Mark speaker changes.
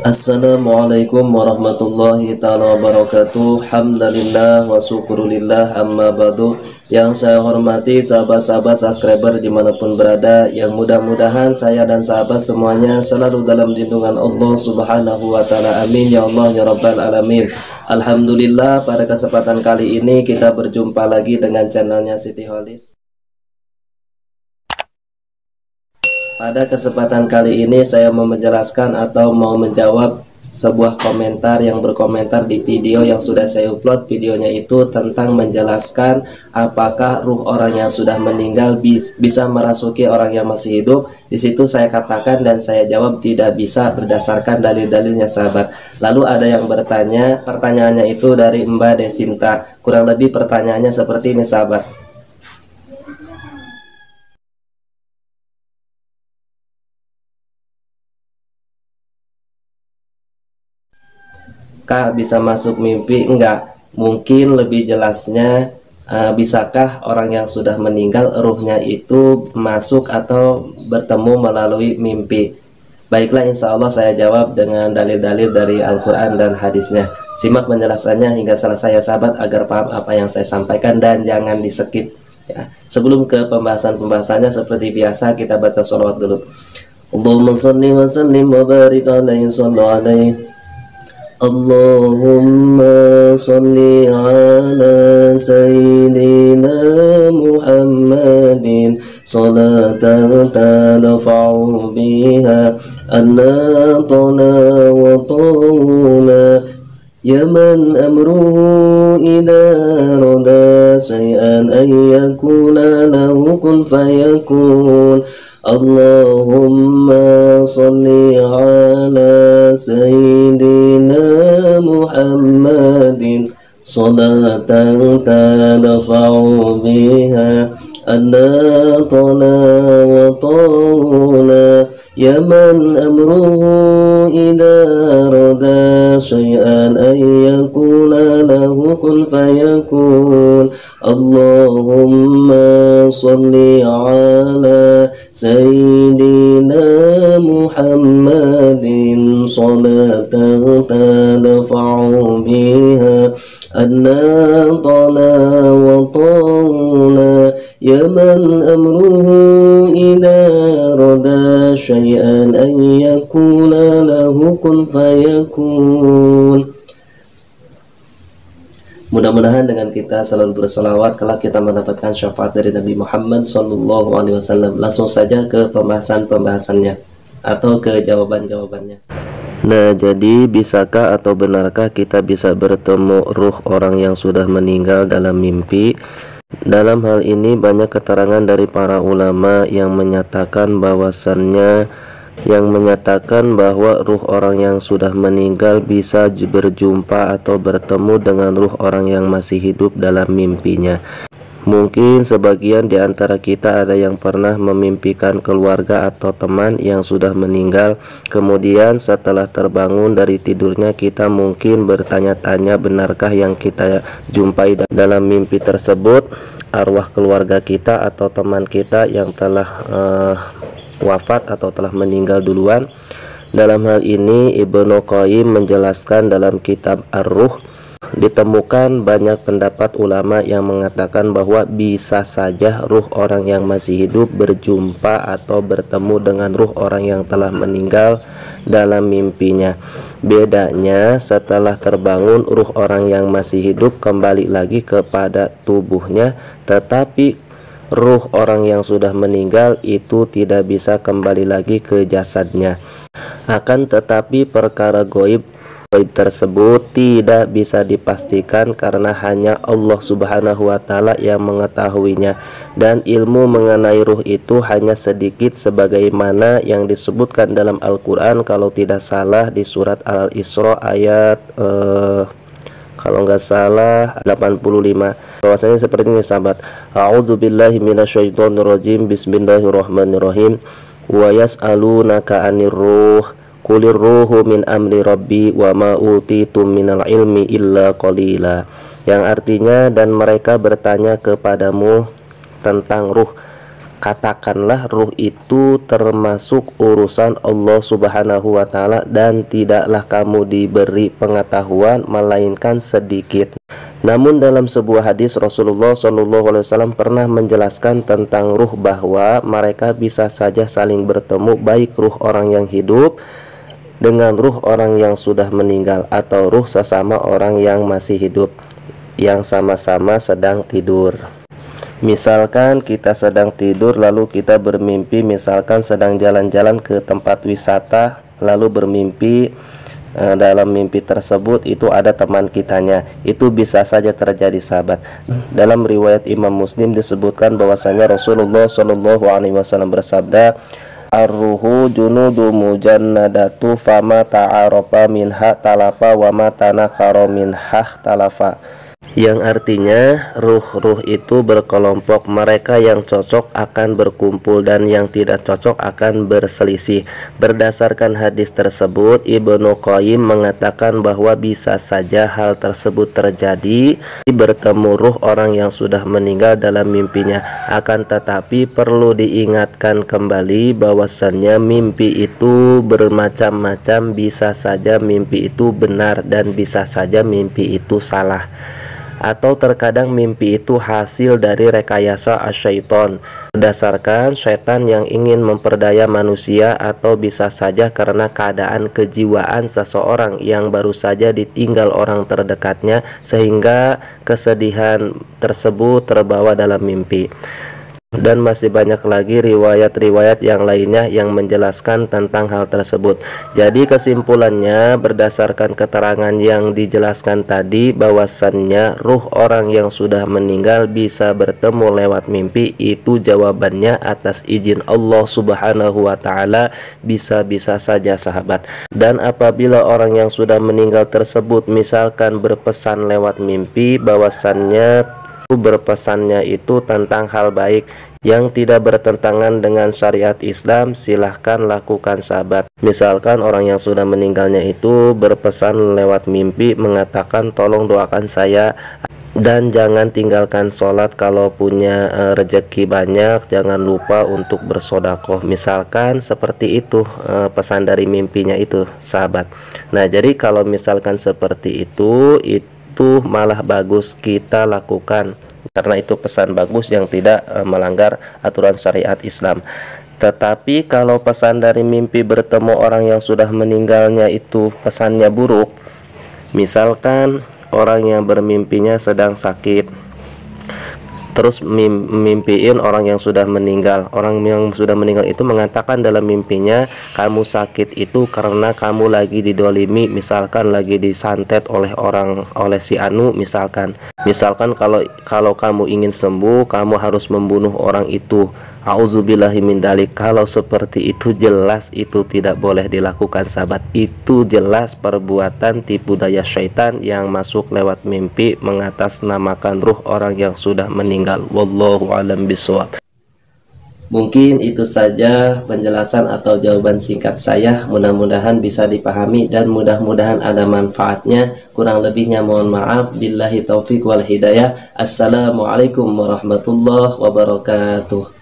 Speaker 1: Assalamualaikum warahmatullahi ta'ala wabarakatuh. Hamdalillah wa syukurillah, amma ba'du. Yang saya hormati sahabat-sahabat subscriber dimanapun berada, yang mudah-mudahan saya dan sahabat semuanya selalu dalam lindungan Allah subhanahu wa ta'ala. Amin ya Allah ya rabbal alamin. Alhamdulillah, pada kesempatan kali ini kita berjumpa lagi dengan channelnya Siti Holis. Pada kesempatan kali ini saya mau menjelaskan atau mau menjawab sebuah komentar yang berkomentar di video yang sudah saya upload. Videonya itu tentang menjelaskan apakah ruh orang yang sudah meninggal bisa merasuki orang yang masih hidup. Di situ saya katakan dan saya jawab tidak bisa berdasarkan dalil-dalilnya sahabat. Lalu ada yang bertanya, pertanyaannya itu dari Mbak Desinta. Kurang lebih pertanyaannya seperti ini sahabat. Kak, bisa masuk mimpi? Enggak. Mungkin lebih jelasnya, bisakah orang yang sudah meninggal ruhnya itu masuk atau bertemu melalui mimpi? Baiklah, insya Allah saya jawab dengan dalil-dalil dari Al-Quran dan hadisnya. Simak penjelasannya hingga selesai ya sahabat, agar paham apa yang saya sampaikan dan jangan di skip ya. Sebelum ke pembahasannya, seperti biasa kita baca sholawat dulu. Allahumma salli wa sallim wa barik alaihi sallu alaihi. Allahumma salli ala sayyidina Muhammadin salatan tadfa'u biha annatana wa tawna ya man amruhu idha rada syai'an an yakuna lahu kun fayakun. Allahumma salli ala sayyidina Muhammadin salatan tadfa'u biha annatana wa tawna ya man amruhu idha rada syai'an an yakuna lahu kun fayakun. Allahumma salli ala sayyidina Muhammadin salatan tadfa'u biha annatana wa tawna ya man amruhu idha rada syai'an an yakuna lahu kun fayakun. Mudah-mudahan dengan kita selalu berselawat kelak kita mendapatkan syafaat dari Nabi Muhammad SAW. Langsung saja ke pembahasannya atau ke jawabannya. Nah, jadi bisakah atau benarkah kita bisa bertemu ruh orang yang sudah meninggal dalam mimpi? Dalam hal ini banyak keterangan dari para ulama yang menyatakan bahwa ruh orang yang sudah meninggal bisa berjumpa atau bertemu dengan ruh orang yang masih hidup dalam mimpinya. Mungkin sebagian di antara kita ada yang pernah memimpikan keluarga atau teman yang sudah meninggal. Kemudian setelah terbangun dari tidurnya, kita mungkin bertanya-tanya benarkah yang kita jumpai dalam mimpi tersebut arwah keluarga kita atau teman kita yang telah wafat atau telah meninggal duluan. Dalam hal ini Ibnu Qayyim menjelaskan dalam kitab Ar-Ruh, ditemukan banyak pendapat ulama yang mengatakan bahwa bisa saja ruh orang yang masih hidup berjumpa atau bertemu dengan ruh orang yang telah meninggal dalam mimpinya. Bedanya, setelah terbangun ruh orang yang masih hidup kembali lagi kepada tubuhnya, tetapi ruh orang yang sudah meninggal itu tidak bisa kembali lagi ke jasadnya. Akan tetapi perkara gaib tersebut tidak bisa dipastikan karena hanya Allah Subhanahu wa Ta'ala yang mengetahuinya, dan ilmu mengenai ruh itu hanya sedikit sebagaimana yang disebutkan dalam Al-Quran, kalau tidak salah di surat Al-Isra ayat kalau nggak salah 85, bahwasanya seperti ini sahabat. A'udzubillahi minasyaitonirrajim. Bismillahirrahmanirrahim. Wa yas'alunaka 'anir ruh Qulir ruhu min amri rabbi wa ma utitum minal ilmi illa qalila. Yang artinya, dan mereka bertanya kepadamu tentang ruh, Katakanlah ruh itu termasuk urusan Allah Subhanahu wa Ta'ala, dan tidaklah kamu diberi pengetahuan melainkan sedikit. Namun dalam sebuah hadis Rasulullah SAW pernah menjelaskan tentang ruh bahwa mereka bisa saja saling bertemu, baik ruh orang yang hidup dengan ruh orang yang sudah meninggal, atau ruh sesama orang yang masih hidup yang sama-sama sedang tidur. Misalkan kita sedang tidur lalu kita bermimpi, misalkan sedang jalan-jalan ke tempat wisata, lalu bermimpi dalam mimpi tersebut itu ada teman kitanya. Itu bisa saja terjadi, sahabat. Dalam riwayat Imam Muslim disebutkan bahwasanya Rasulullah SAW bersabda, "Ar-ruhu junudu mujannadatu fama ta'arofa minha talafa wa ma tanakara minha talafa." Yang artinya ruh-ruh itu berkelompok, mereka yang cocok akan berkumpul dan yang tidak cocok akan berselisih. Berdasarkan hadis tersebut, Ibnu Qayyim mengatakan bahwa bisa saja hal tersebut terjadi, bertemu ruh orang yang sudah meninggal dalam mimpinya. Akan tetapi perlu diingatkan kembali bahwasannya mimpi itu bermacam-macam, bisa saja mimpi itu benar dan bisa saja mimpi itu salah. Atau terkadang mimpi itu hasil dari rekayasa asyaiton, berdasarkan setan yang ingin memperdaya manusia, atau bisa saja karena keadaan kejiwaan seseorang yang baru saja ditinggal orang terdekatnya, sehingga kesedihan tersebut terbawa dalam mimpi. Dan masih banyak lagi riwayat-riwayat yang lainnya yang menjelaskan tentang hal tersebut. Jadi kesimpulannya, berdasarkan keterangan yang dijelaskan tadi, bahwasannya ruh orang yang sudah meninggal bisa bertemu lewat mimpi, itu jawabannya atas izin Allah Subhanahu wa Ta'ala bisa-bisa saja, sahabat. Dan apabila orang yang sudah meninggal tersebut misalkan berpesan lewat mimpi, bahwasannya berpesannya itu tentang hal baik yang tidak bertentangan dengan syariat Islam, silahkan lakukan, sahabat. Misalkan orang yang sudah meninggalnya itu berpesan lewat mimpi mengatakan, "Tolong doakan saya dan jangan tinggalkan sholat, kalau punya rezeki banyak jangan lupa untuk bersodakoh." Misalkan seperti itu pesan dari mimpinya itu, sahabat. Nah, jadi kalau misalkan seperti itu malah bagus kita lakukan, karena itu pesan bagus yang tidak melanggar aturan syariat Islam. Tetapi kalau pesan dari mimpi bertemu orang yang sudah meninggalnya itu pesannya buruk, misalkan orang yang bermimpinya sedang sakit, terus mimpiin orang yang sudah meninggal. Orang yang sudah meninggal itu mengatakan dalam mimpinya, "Kamu sakit itu karena kamu lagi didolimi," misalkan lagi disantet oleh si Anu, misalkan kalau kamu ingin sembuh, kamu harus membunuh orang itu. Auzubillahi min dzalik. Kalau seperti itu jelas itu tidak boleh dilakukan, sahabat. Itu jelas perbuatan tipu daya syaitan yang masuk lewat mimpi mengatasnamakan ruh orang yang sudah meninggal. Wallahu a'lam bishawab. Mungkin itu saja penjelasan atau jawaban singkat saya. Mudah-mudahan bisa dipahami dan mudah-mudahan ada manfaatnya. Kurang lebihnya mohon maaf. Billahi taufik wal hidayah. Assalamualaikum warahmatullahi wabarakatuh.